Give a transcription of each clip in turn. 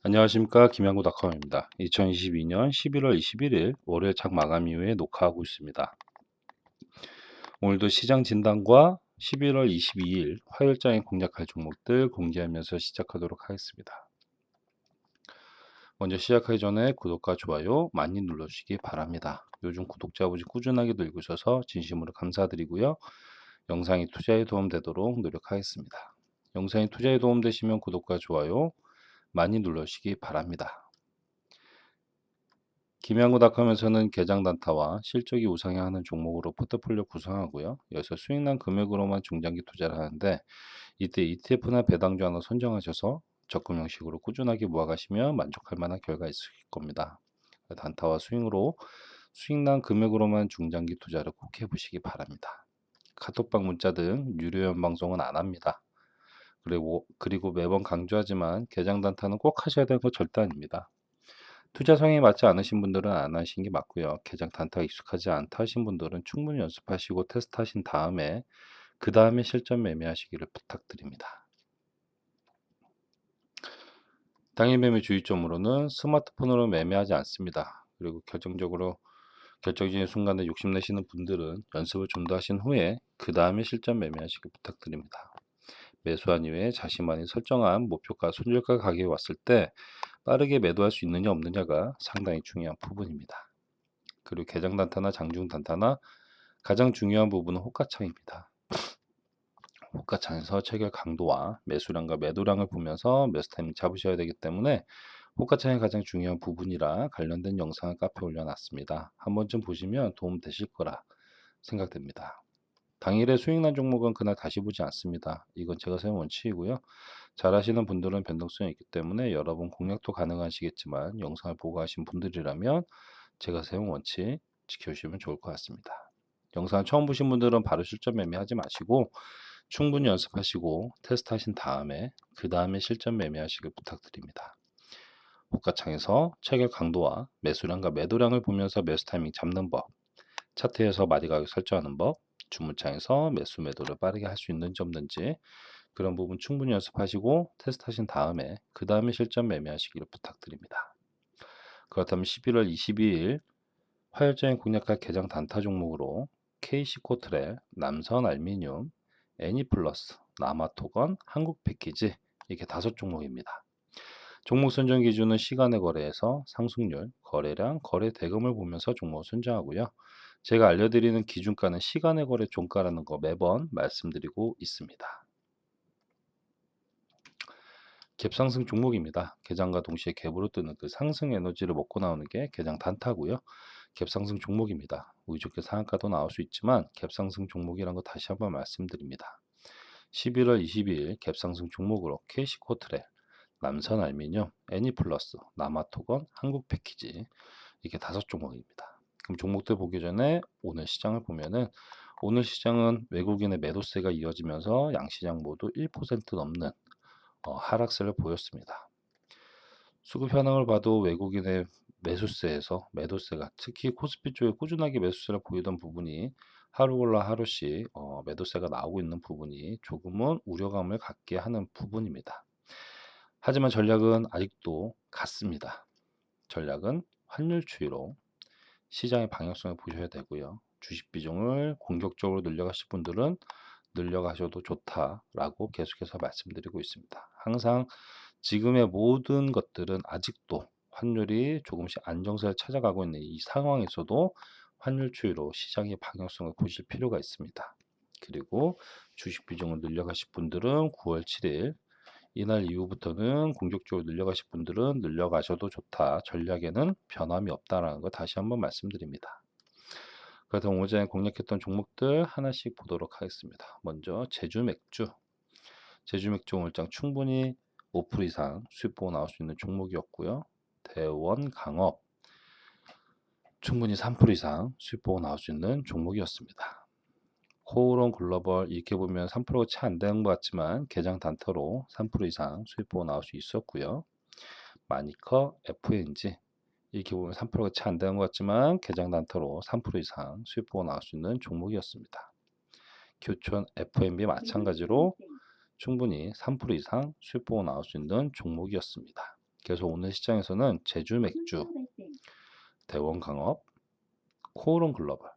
안녕하십니까 김양구닷컴입니다. 2022년 11월 21일 월요일 장 마감 이후에 녹화하고 있습니다. 오늘도 시장 진단과 11월 22일 화요일장에 공략할 종목들 공개하면서 시작하도록 하겠습니다. 먼저 시작하기 전에 구독과 좋아요 많이 눌러주시기 바랍니다. 요즘 구독자분이 꾸준하게 늘고 있어서 진심으로 감사드리고요. 영상이 투자에 도움되도록 노력하겠습니다. 영상이 투자에 도움되시면 구독과 좋아요 많이 눌러주시기 바랍니다. 김양구닷컴에서는 계장 단타와 실적이 우상향하는 종목으로 포트폴리오 구성하고요. 여기서 수익난 금액으로만 중장기 투자를 하는데 이때 ETF나 배당주 하나 선정하셔서 적금 형식으로 꾸준하게 모아가시면 만족할 만한 결과 있을 겁니다. 단타와 스윙으로 수익난 금액으로만 중장기 투자를 꼭 해보시기 바랍니다. 카톡방 문자 등 유료 연방송은 안 합니다. 그리고 매번 강조하지만 계장 단타는 꼭 하셔야 되는 거 절대 아닙니다. 투자 성향이 맞지 않으신 분들은 안 하시는 게 맞고요. 계장 단타가 익숙하지 않다 하신 분들은 충분히 연습하시고 테스트하신 다음에 그 다음에 실전 매매하시기를 부탁드립니다. 당일 매매 주의점으로는 스마트폰으로 매매하지 않습니다. 그리고 결정적인 순간에 욕심내시는 분들은 연습을 좀 더 하신 후에 그 다음에 실전 매매하시길 부탁드립니다. 매수한 이후에 자신만이 설정한 목표가 손절가 가격이 왔을 때 빠르게 매도할 수 있느냐 없느냐가 상당히 중요한 부분입니다. 그리고 개장 단타나 장중 단타나 가장 중요한 부분은 호가창입니다. 호가창에서 체결 강도와 매수량과 매도량을 보면서 매수 타이밍 잡으셔야 되기 때문에 호가창이 가장 중요한 부분이라 관련된 영상을 카페에 올려놨습니다. 한 번쯤 보시면 도움 되실 거라 생각됩니다. 당일에 수익난 종목은 그날 다시 보지 않습니다. 이건 제가 세운 원칙이고요. 잘 하시는 분들은 변동성이 있기 때문에 여러 번 공략도 가능하시겠지만 영상을 보고 하신 분들이라면 제가 세운 원칙 지켜주시면 좋을 것 같습니다. 영상 처음 보신 분들은 바로 실전 매매하지 마시고 충분히 연습하시고 테스트하신 다음에 그 다음에 실전 매매하시길 부탁드립니다. 호가창에서 체결 강도와 매수량과 매도량을 보면서 매수 타이밍 잡는 법, 차트에서 마디 가격 설정하는 법, 주문창에서 매수 매도를 빠르게 할 수 있는지 없는지 그런 부분 충분히 연습하시고 테스트하신 다음에 그 다음에 실전 매매하시기를 부탁드립니다. 그렇다면 11월 22일 화요일장에 공략할 개장 단타 종목으로 KC코트레, 남선알미늄, 애니플러스, 남아토건, 한국패키지 이렇게 5종목입니다. 종목 선정 기준은 시간의 거래에서 상승률, 거래량, 거래 대금을 보면서 종목을 선정하고요. 제가 알려드리는 기준가는 시간의 거래 종가라는 거 매번 말씀드리고 있습니다. 갭상승 종목입니다. 개장과 동시에 갭으로 뜨는 그 상승 에너지를 먹고 나오는 게 개장 단타고요. 갭상승 종목입니다. 우유좋게 상한가도 나올 수 있지만 갭상승 종목이라는 거 다시 한번 말씀드립니다. 11월 22일 갭상승 종목으로 KC코트레, 남선알미늄, 애니플러스, 남아토건, 한국패키지 이렇게 5종목입니다. 그럼 종목들 보기 전에 오늘 시장을 보면은 오늘 시장은 외국인의 매도세가 이어지면서 양시장 모두 1% 넘는 하락세를 보였습니다. 수급 현황을 봐도 외국인의 매도세가 특히 코스피 쪽에 꾸준하게 매수세를 보이던 부분이 하루 올라 하루씩 매도세가 나오고 있는 부분이 조금은 우려감을 갖게 하는 부분입니다. 하지만 전략은 아직도 같습니다. 전략은 환율 추이로 시장의 방향성을 보셔야 되고요. 주식 비중을 공격적으로 늘려가실 분들은 늘려가셔도 좋다라고 계속해서 말씀드리고 있습니다. 항상 지금의 모든 것들은 아직도 환율이 조금씩 안정세를 찾아가고 있는 이 상황에서도 환율 추이로 시장의 방향성을 보실 필요가 있습니다. 그리고 주식 비중을 늘려가실 분들은 9월 7일 이날 이후부터는 공격적으로 늘려가실 분들은 늘려가셔도 좋다. 전략에는 변함이 없다라는 거 다시 한번 말씀드립니다. 그렇다면 오전에 공략했던 종목들 하나씩 보도록 하겠습니다. 먼저 제주맥주 오늘장 충분히 5% 이상 수익 보고 나올 수 있는 종목이었고요. 대원강업 충분히 3% 이상 수익 보고 나올 수 있는 종목이었습니다. 코오롱 글로벌 이렇게 보면 3%가 채 안 되는 것 같지만 개장 단타로 3% 이상 수익 보고 나올 수 있었고요. 마니커 FNG 이렇게 보면 3%가 채 안 되는 것 같지만 개장 단타로 3% 이상 수익 보고 나올 수 있는 종목이었습니다. 교촌 FNB 마찬가지로 충분히 3% 이상 수익 보고 나올 수 있는 종목이었습니다. 그래서 오늘 시장에서는 제주 맥주, 대원강업, 코오롱 글로벌,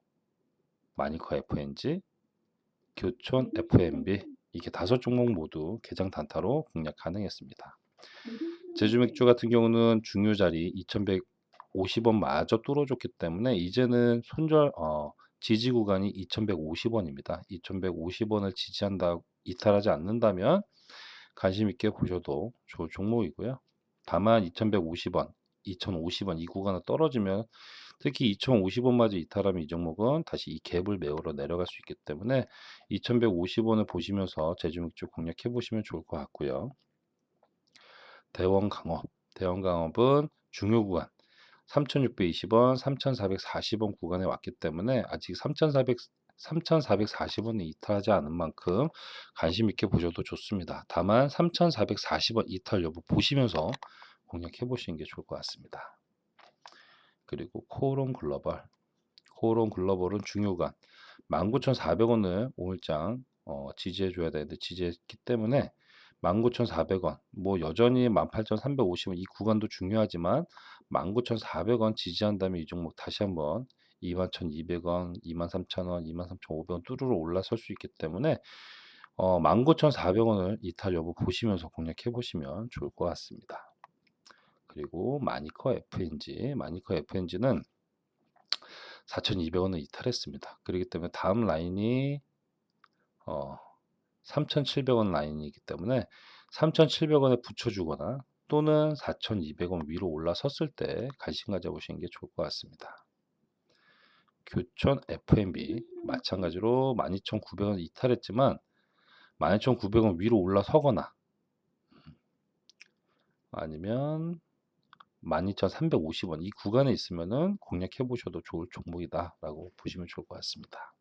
마니커 FNG, 교촌 F&B 이게 5종목 모두 개장 단타로 공략 가능했습니다. 제주 맥주 같은 경우는 중요 자리 2150원 마저 뚫어줬기 때문에 이제는 지지 구간이 2150원입니다. 2150원을 지지한다 이탈하지 않는다면 관심 있게 보셔도 좋을 종목이고요. 다만 2150원, 2050원 이 구간을 떨어지면 특히 2050원마저 이탈하면 이 종목은 다시 이 갭을 메우러 내려갈 수 있기 때문에 2150원을 보시면서 제주맥주 공략해 보시면 좋을 것 같고요. 대원강업은 중요 구간 3620원, 3440원 구간에 왔기 때문에 아직 3440원에 이탈하지 않은 만큼 관심 있게 보셔도 좋습니다. 다만 3440원 이탈 여부 보시면서 공략해 보시는 게 좋을 것 같습니다. 그리고 코오롱 글로벌은 중요간 19,400원을 오늘장 지지해 줘야 되는데 지지했기 때문에 19,400원 뭐 여전히 18,350원 이 구간도 중요하지만 19,400원 지지한다면 이 종목 다시 한번 21,200원, 23,000원, 23,500원 뚜루로 올라설 수 있기 때문에 19,400원을 이탈 여부 보시면서 공략해 보시면 좋을 것 같습니다. 그리고 마니커 FNG는 4,200원을 이탈했습니다. 그렇기 때문에 다음 라인이 3,700원 라인이기 때문에 3,700원에 붙여주거나 또는 4,200원 위로 올라섰을 때 관심 가져보시는 게 좋을 것 같습니다. 교촌 F&B 마찬가지로 12,900원 이탈했지만 12,900원 위로 올라서거나 아니면 12,350원 이 구간에 있으면은 공략해 보셔도 좋을 종목이다 라고 보시면 좋을 것 같습니다.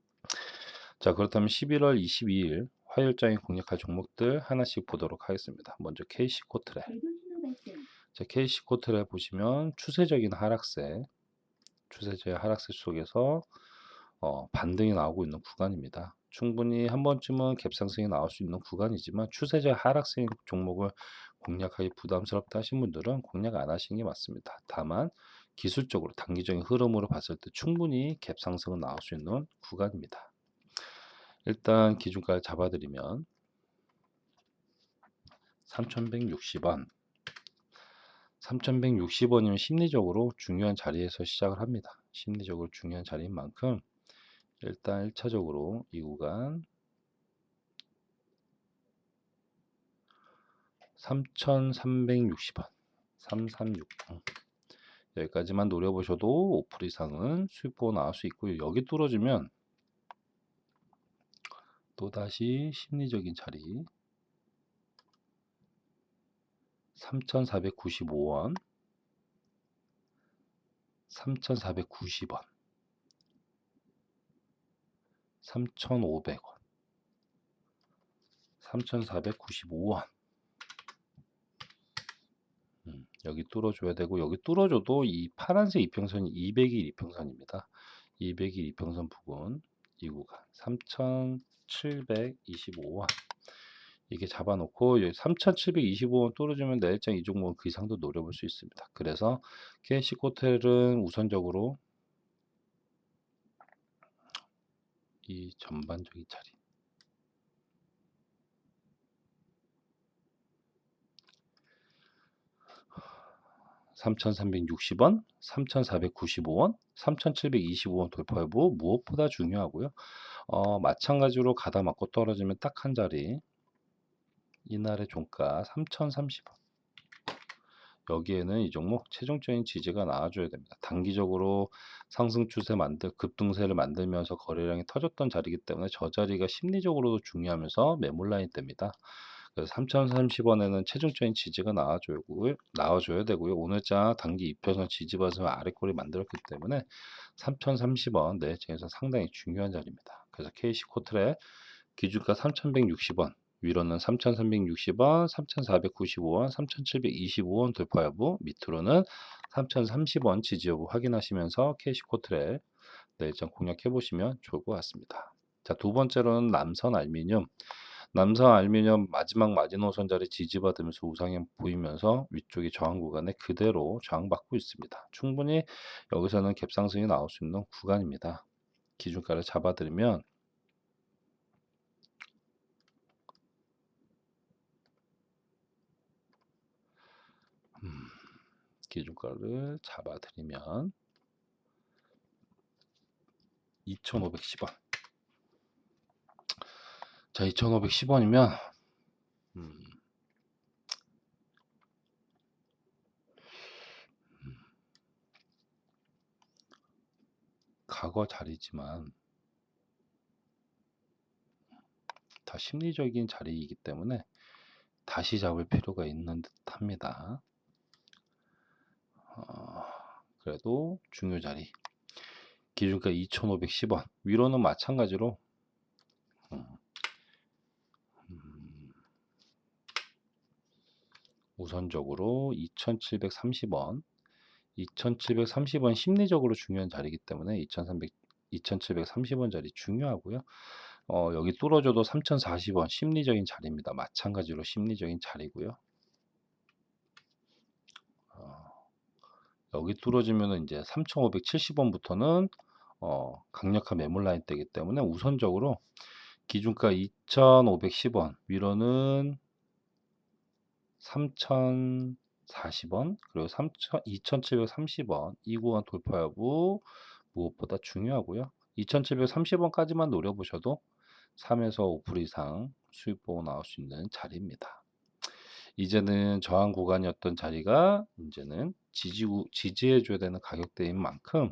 자, 그렇다면 11월 22일 화요일장에 공략할 종목들 하나씩 보도록 하겠습니다. 먼저 KC코트레. 자, KC코트레 보시면 추세적인 하락세 속에서 반등이 나오고 있는 구간입니다. 충분히 한 번쯤은 갭상승이 나올 수 있는 구간이지만 추세적 하락세인 종목을 공략하기 부담스럽다 하신 분들은 공략 안 하시는 게 맞습니다. 다만 기술적으로 단기적인 흐름으로 봤을 때 충분히 갭상승은 나올 수 있는 구간입니다. 일단 기준가를 잡아드리면 3,160원 3,160원이면 심리적으로 중요한 자리에서 시작을 합니다. 심리적으로 중요한 자리인 만큼 일단 1차적으로 이 구간 3,360원 336 여기까지만 노려보셔도 5% 이상은 수익 보고 나올 수 있고요. 여기 뚫어지면 또다시 심리적인 자리 3,495원 3,490원 3,500원 3,495원 여기 뚫어줘야 되고 여기 뚫어줘도 이 파란색 이평선이 200일 이평선입니다. 200일 이평선 부근 이 구간 3,725원 이게 잡아놓고 3,725원 뚫어주면 내일장 이 종목은 그 이상도 노려볼 수 있습니다. 그래서 KC코텔은 우선적으로 이 전반적인 자리 3,360원, 3,495원, 3,725원 돌파 여부 무엇보다 중요하고요. 마찬가지로 가다 맞고 떨어지면 딱 한 자리 이날의 종가 3,030원 여기에는 이 종목 최종적인 지지가 나와줘야 됩니다. 단기적으로 상승 추세 급등세를 만들면서 거래량이 터졌던 자리이기 때문에 저 자리가 심리적으로도 중요하면서 매물 라인 때입니다. 그래서 3,030원에는 최종적인 지지가 나와줘야 되고요. 오늘장 단기 이평선 지지받으면 아래꼬리 만들었기 때문에 3,030원 내일장에서 상당히 중요한 자리입니다. 그래서 KC코트의 기준가 3,160원 위로는 3,360원, 3,495원, 3,725원 돌파 여부 밑으로는 3,030원 지지 여부 확인하시면서 KC코트의 내일장 공략해 보시면 좋을 것 같습니다. 자, 두 번째로는 남선 알루미늄 남성 알루미늄 마지막 마지노선 자리 지지받으면서 우상향 보이면서 위쪽이 저항 구간에 그대로 저항받고 있습니다. 충분히 여기서는 갭상승이 나올 수 있는 구간입니다. 기준가를 잡아드리면 기준가를 잡아드리면 2,510원. 자, 2,510원이면 과거 자리지만 다 심리적인 자리이기 때문에 다시 잡을 필요가 있는 듯합니다. 그래도 중요 자리 기준가 2,510원 위로는 마찬가지로 우선적으로 2,730원 2,730원 심리적으로 중요한 자리이기 때문에 2,730원 자리 중요하고요. 여기 뚫어줘도 3,040원 심리적인 자리입니다. 마찬가지로 심리적인 자리고요. 여기 뚫어지면은 이제 3,570원부터는 강력한 매물 라인 대이기 때문에 우선적으로 기준가 2,510원 위로는 3,040원 그리고 2,730원 이 구간 돌파 여부 무엇보다 중요하고요. 2,730원까지만 노려보셔도 3에서 5% 이상 수익 보고 나올 수 있는 자리입니다. 이제는 저항 구간이었던 자리가 이제는 지지해줘야 되는 가격대인 만큼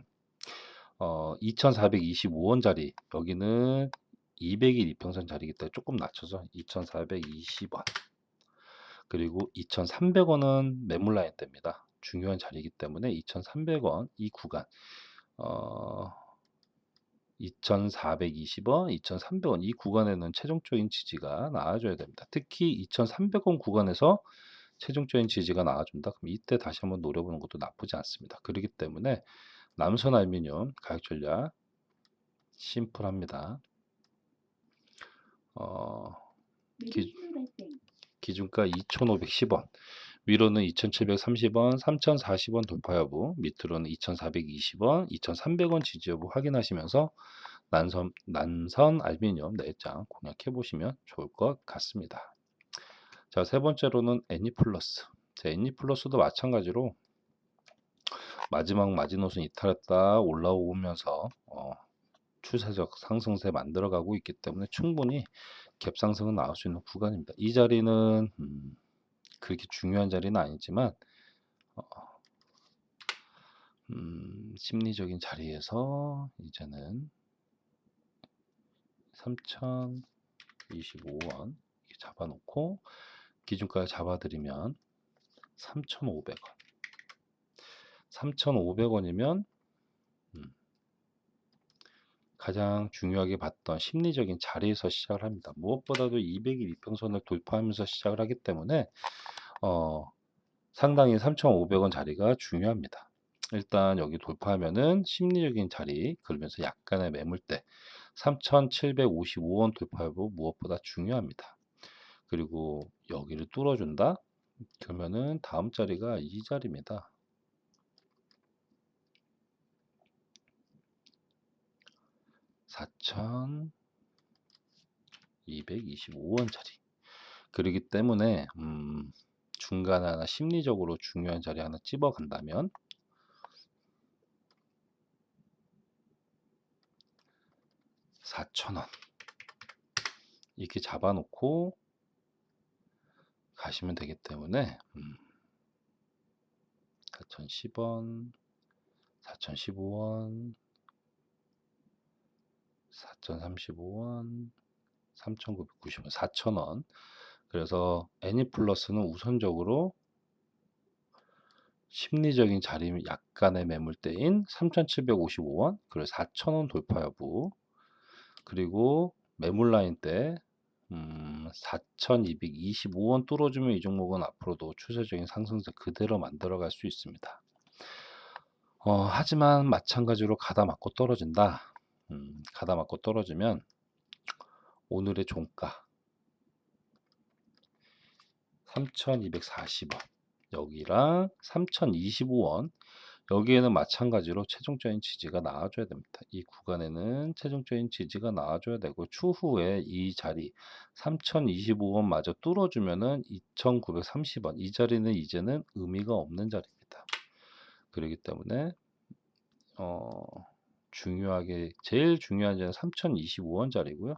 2,425원 자리 여기는 200일 이평선 자리이기 때문에 조금 낮춰서 2,420원 그리고 2,300원은 매물 라인대입니다. 중요한 자리이기 때문에 2,300원 이 구간 2,420원, 2,300원 이 구간에는 최종적인 지지가 나와줘야 됩니다. 특히 2,300원 구간에서 최종적인 지지가 나와준다. 그럼 이때 다시 한번 노려보는 것도 나쁘지 않습니다. 그렇기 때문에 남선 알루미늄 가격 전략 심플합니다. 기준가 2,510원 위로는 2,730원, 3,040원 돌파 여부 밑으로는 2,420원, 2,300원 지지 여부 확인하시면서 난선 알루미늄 4장 공략해 보시면 좋을 것 같습니다. 자, 세 번째로는 애니플러스. 애니플러스도 마찬가지로 마지막 마지노선 이탈했다 올라오면서 추세적 상승세 만들어가고 있기 때문에 충분히 갭 상승은 나올 수 있는 구간입니다. 이 자리는 그렇게 중요한 자리는 아니지만 심리적인 자리에서 이제는 3,025원 잡아놓고 기준가 잡아드리면 3,500원 3,500원이면 가장 중요하게 봤던 심리적인 자리에서 시작을 합니다. 무엇보다도 200일 이평선을 돌파하면서 시작을 하기 때문에 상당히 3,500원 자리가 중요합니다. 일단 여기 돌파하면은 심리적인 자리 그러면서 약간의 매물대 3,755원 돌파 여부 무엇보다 중요합니다. 그리고 여기를 뚫어준다 그러면은 다음 자리가 이 자리입니다. 4,225원 자리. 그렇기 때문에 중간에 하나 심리적으로 중요한 자리 하나 찝어간다면 4,000원 이렇게 잡아놓고 가시면 되기 때문에 4,010원 4,015원 4,035원 3,990원 4,000원 그래서 애니플러스는 우선적으로 심리적인 자리 약간의 매물대인 3,755원 그리고 4,000원 돌파 여부 그리고 매물 라인 때 4,225원 뚫어주면 이 종목은 앞으로도 추세적인 상승세 그대로 만들어갈 수 있습니다. 하지만 마찬가지로 가다 맞고 떨어진다. 가다 맞고 떨어지면 오늘의 종가 3,240원 여기랑 3,025원 여기에는 마찬가지로 최종적인 지지가 나와줘야 됩니다. 이 구간에는 최종적인 지지가 나와줘야 되고 추후에 이 자리 3,025원 마저 뚫어주면은 2,930원 이 자리는 이제는 의미가 없는 자리입니다. 그렇기 때문에 중요하게 제일 중요한 자리는 3,025원 자리고요.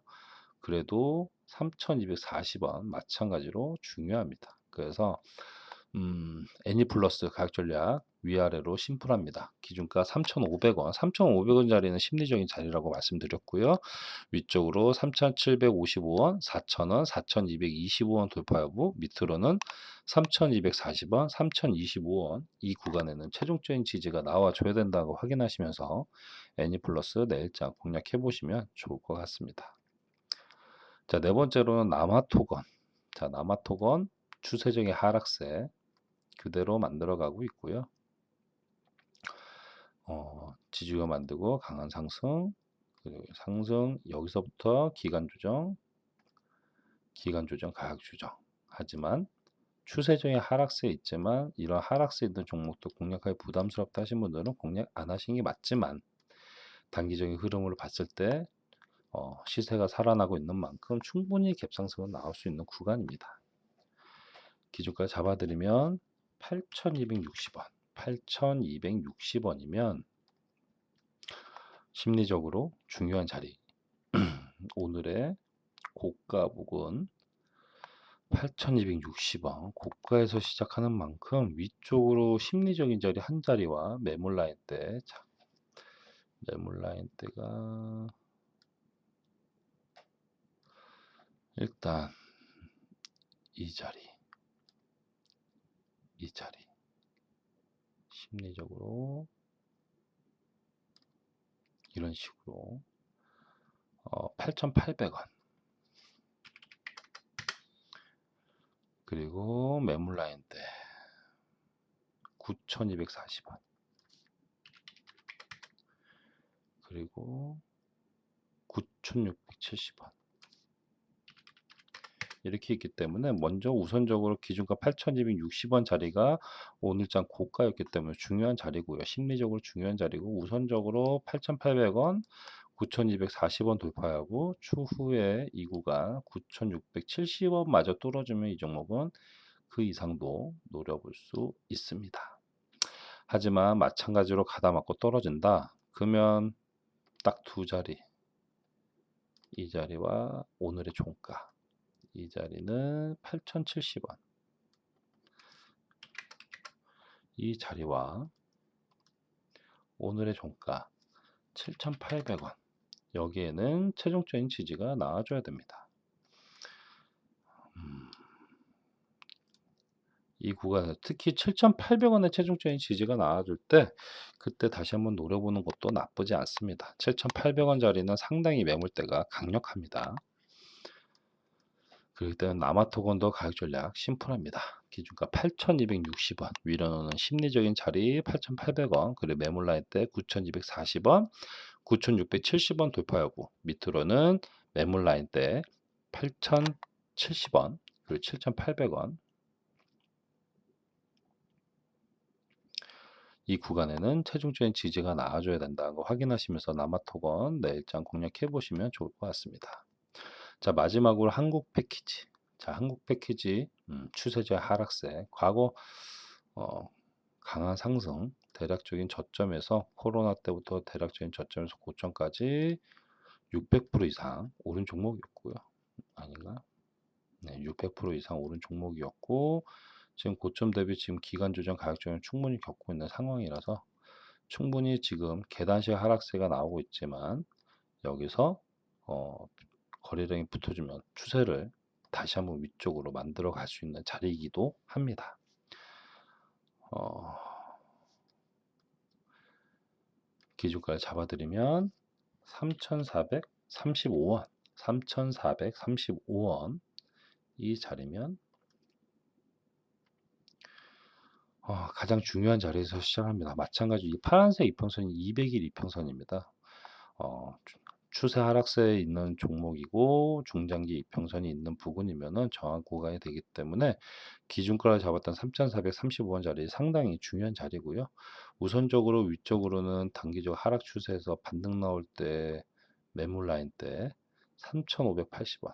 그래도 3,240원 마찬가지로 중요합니다. 그래서 애니플러스 가격 전략 위아래로 심플합니다. 기준가 3,500원, 3,500원 자리는 심리적인 자리라고 말씀드렸고요. 위쪽으로 3,755원, 4,000원, 4,225원 돌파 여부, 밑으로는 3,240원, 3,025원 이 구간에는 최종적인 지지가 나와줘야 된다고 확인하시면서 애니플러스 내일장 공략해 보시면 좋을 것 같습니다. 자, 네 번째로는 남아토건. 자, 남아토건 추세적인 하락세 그대로 만들어가고 있고요. 지지가 만들고 강한 상승, 그리고 상승 여기서부터 기간 조정, 가격 조정. 하지만 추세적인 하락세 있지만 이런 하락세 있는 종목도 공략하기 부담스럽다 하신 분들은 공략 안 하시는 게 맞지만 단기적인 흐름으로 봤을 때 시세가 살아나고 있는 만큼 충분히 갭상승은 나올 수 있는 구간입니다. 기준가 잡아드리면 8,260원, 8,260원이면 심리적으로 중요한 자리. 오늘의 고가 부근 8,260원 고가에서 시작하는 만큼 위쪽으로 심리적인 자리 한 자리와 매물 라인대 매물 라인대가 일단 이 자리 심리적으로 이런 식으로 8,800원 그리고 매물 라인대 9,240원 그리고 9,670원 이렇게 있기 때문에 먼저 우선적으로 기준가 8,260원 자리가 오늘장 고가였기 때문에 중요한 자리고요. 심리적으로 중요한 자리고 우선적으로 8,800원 9,240원 돌파하고 추후에 이 구간 9,670원 마저 뚫어주면 이 종목은 그 이상도 노려볼 수 있습니다. 하지만 마찬가지로 가다 맞고 떨어진다. 그러면 딱 두 자리 이 자리와 오늘의 종가 이 자리는 8,070원 이 자리와 오늘의 종가 7,800원 여기에는 최종적인 지지가 나와줘야 됩니다. 이 구간에서 특히 7,800원의 최종적인 지지가 나와줄 때 그때 다시 한번 노려보는 것도 나쁘지 않습니다. 7,800원 자리는 상당히 매물대가 강력합니다. 그렇기 때문에 남아토건도 가격 전략 심플합니다. 기준가 8,260원 위로는 심리적인 자리 8,800원 그리고 매물 라인 때 9,240원 9,670원 돌파 여부 밑으로는 매물 라인 때 8,070원 그리고 7,800원 이 구간에는 최종적인 지지가 나와줘야 된다는 거 확인하시면서 남아토건 내일장 공략해 보시면 좋을 것 같습니다. 자, 마지막으로 한국 패키지. 자, 한국 패키지 추세적 하락세. 과거 강한 상승, 대략적인 저점에서 코로나 때부터 대략적인 저점에서 고점까지 600% 이상 오른 종목이었고요. 아닌가? 네, 600% 이상 오른 종목이었고 지금 고점 대비 지금 기간 조정 가격 조정 충분히 겪고 있는 상황이라서 충분히 지금 계단식 하락세가 나오고 있지만 여기서 거래량이 붙어주면 추세를 다시 한번 위쪽으로 만들어 갈 수 있는 자리이기도 합니다. 기준가를 잡아드리면 3,435원 3,435원 이 자리면 가장 중요한 자리에서 시작합니다. 마찬가지로 이 파란색 이평선이 200일 이평선입니다. 추세 하락세에 있는 종목이고 중장기 이평선이 있는 부근이면은 저항 구간이 되기 때문에 기준가를 잡았던 3,435원 자리 상당히 중요한 자리고요. 우선적으로 위쪽으로는 단기적 하락 추세에서 반등 나올 때 매물 라인 때 3,580원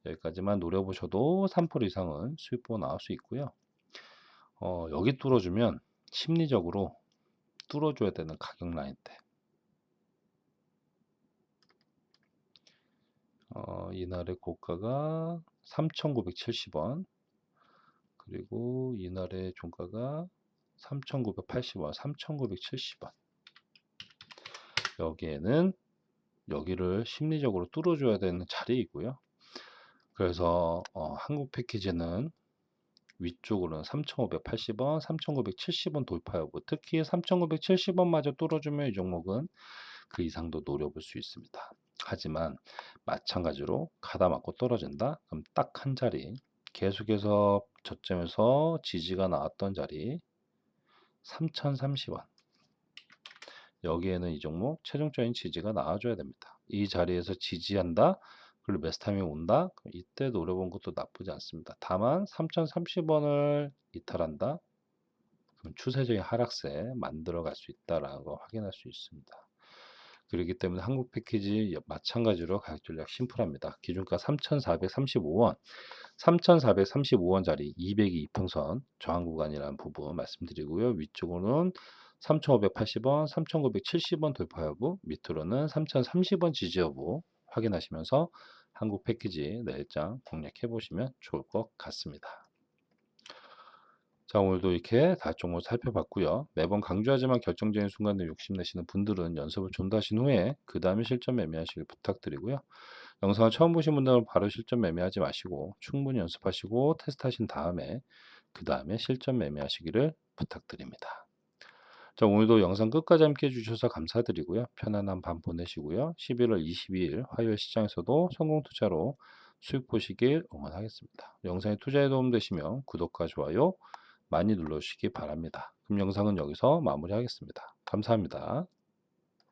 여기까지만 노려보셔도 3% 이상은 수익 보고 나올 수 있고요. 여기 뚫어주면 심리적으로 뚫어줘야 되는 가격 라인 때 이날의 고가가 3,970원 그리고 이날의 종가가 3,980원 3,970원 여기에는 여기를 심리적으로 뚫어줘야 되는 자리이고요. 그래서 한국 패키지는 위쪽으로는 3,580원 3,970원 돌파 여부 특히 3,970원마저 뚫어주면 이 종목은 그 이상도 노려볼 수 있습니다. 하지만 마찬가지로 가다 맞고 떨어진다? 그럼 딱 한 자리 계속해서 저점에서 지지가 나왔던 자리 3,030원 여기에는 이 종목 최종적인 지지가 나와줘야 됩니다. 이 자리에서 지지한다? 그리고 매수타임이 온다? 그럼 이때 노려본 것도 나쁘지 않습니다. 다만 3,030원을 이탈한다? 그럼 추세적인 하락세 만들어 갈 수 있다라는 거 확인할 수 있습니다. 그렇기 때문에 한국 패키지 마찬가지로 가격 전략 심플합니다. 기준가 3,435원, 3,435원짜리 202 이평선 저항 구간이라는 부분 말씀드리고요. 위쪽으로는 3,580원, 3,970원 돌파 여부, 밑으로는 3,030원 지지 여부 확인하시면서 한국 패키지 내일장 공략해 보시면 좋을 것 같습니다. 자, 오늘도 이렇게 다섯 종목 살펴봤고요. 매번 강조하지만 결정적인 순간에 욕심내시는 분들은 연습을 좀 더 하신 후에 그 다음에 실전 매매하시길 부탁드리고요. 영상을 처음 보신 분들은 바로 실전 매매하지 마시고 충분히 연습하시고 테스트하신 다음에 그 다음에 실전 매매하시기를 부탁드립니다. 자, 오늘도 영상 끝까지 함께 해주셔서 감사드리고요. 편안한 밤 보내시고요. 11월 22일 화요일 시장에서도 성공 투자로 수익 보시길 응원하겠습니다. 영상에 투자에 도움되시면 구독과 좋아요 많이 눌러주시기 바랍니다. 그럼 영상은 여기서 마무리하겠습니다. 감사합니다.